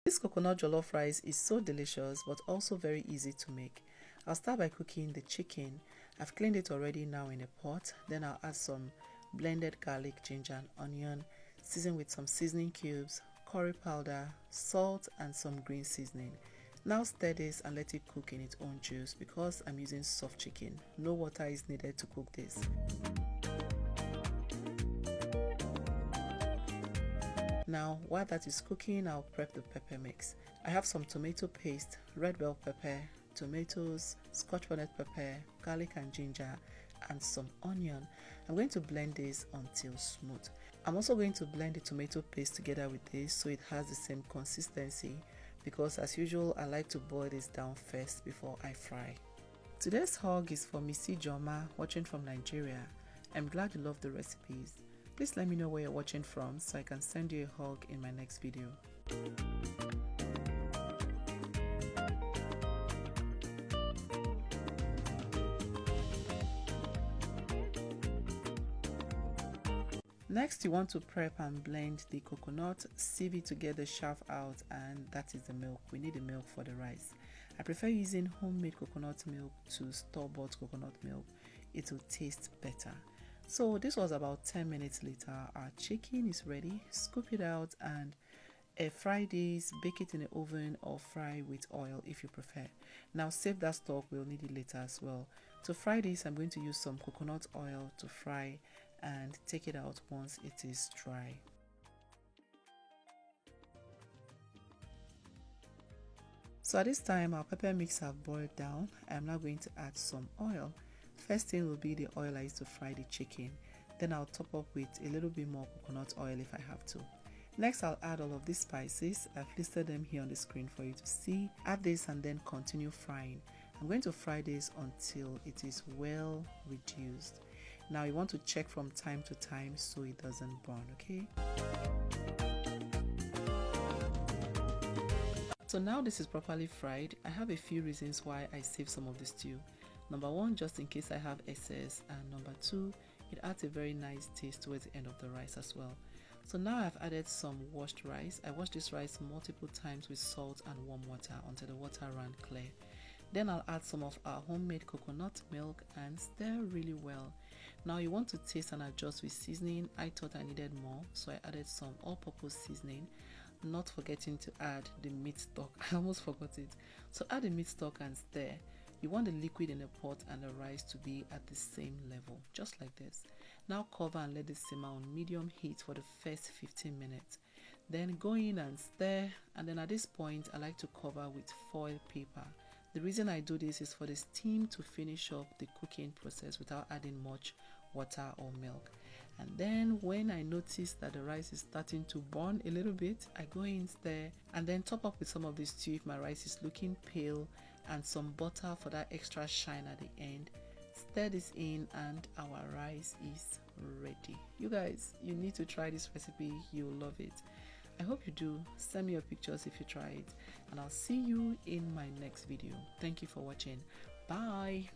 This coconut jollof rice is so delicious but also very easy to make. I'll start by cooking the chicken. I've cleaned it already now in a pot. Then I'll add some blended garlic, ginger and onion, season with some seasoning cubes, curry powder, salt and some green seasoning. Now stir this and let it cook in its own juice because I'm using soft chicken. No water is needed to cook this. Now, while that is cooking, I'll prep the pepper mix. I have some tomato paste, red bell pepper, tomatoes, scotch bonnet pepper, garlic and ginger, and some onion. I'm going to blend this until smooth. I'm also going to blend the tomato paste together with this so it has the same consistency, because as usual, I like to boil this down first before I fry. Today's hug is for Missy Joma watching from Nigeria. I'm glad you love the recipes. Please let me know where you're watching from so I can send you a hug in my next video. Next, you want to prep and blend the coconut, sieve it to get the chaff out, and that is the milk. We need the milk for the rice. I prefer using homemade coconut milk to store-bought coconut milk. It will taste better. So this was about 10 minutes later. Our chicken is ready. Scoop it out and fry this, bake it in the oven or fry with oil if you prefer. Now save that stock, we'll need it later as well. To fry this, I'm going to use some coconut oil to fry and take it out once it is dry. So at this time, our pepper mix have boiled down. I'm now going to add some oil. First thing will be the oil I used to fry the chicken. Then I'll top up with a little bit more coconut oil if I have to. Next, I'll add all of these spices. I've listed them here on the screen for you to see. Add this and then continue frying. I'm going to fry this until it is well reduced. Now you want to check from time to time so it doesn't burn, okay? So now this is properly fried. I have a few reasons why I save some of the stew. Number one, just in case I have excess, and number two, it adds a very nice taste towards the end of the rice as well. So now I've added some washed rice. I washed this rice multiple times with salt and warm water until the water ran clear. Then I'll add some of our homemade coconut milk and stir really well. Now you want to taste and adjust with seasoning. I thought I needed more, so I added some all-purpose seasoning, not forgetting to add the meat stock. I almost forgot it. So add the meat stock and stir. You want the liquid in the pot and the rice to be at the same level, just like this. Now cover and let this simmer on medium heat for the first 15 minutes. Then go in and stir, and then at this point I like to cover with foil paper. The reason I do this is for the steam to finish up the cooking process without adding much water or milk. And then when I notice that the rice is starting to burn a little bit, I go in, stir, and then top up with some of this stew if my rice is looking pale, and some butter for that extra shine at the end. Stir this in and our rice is ready. You guys, you need to try this recipe. You'll love it. I hope you do. Send me your pictures if you try it, and I'll see you in my next video. Thank you for watching. Bye.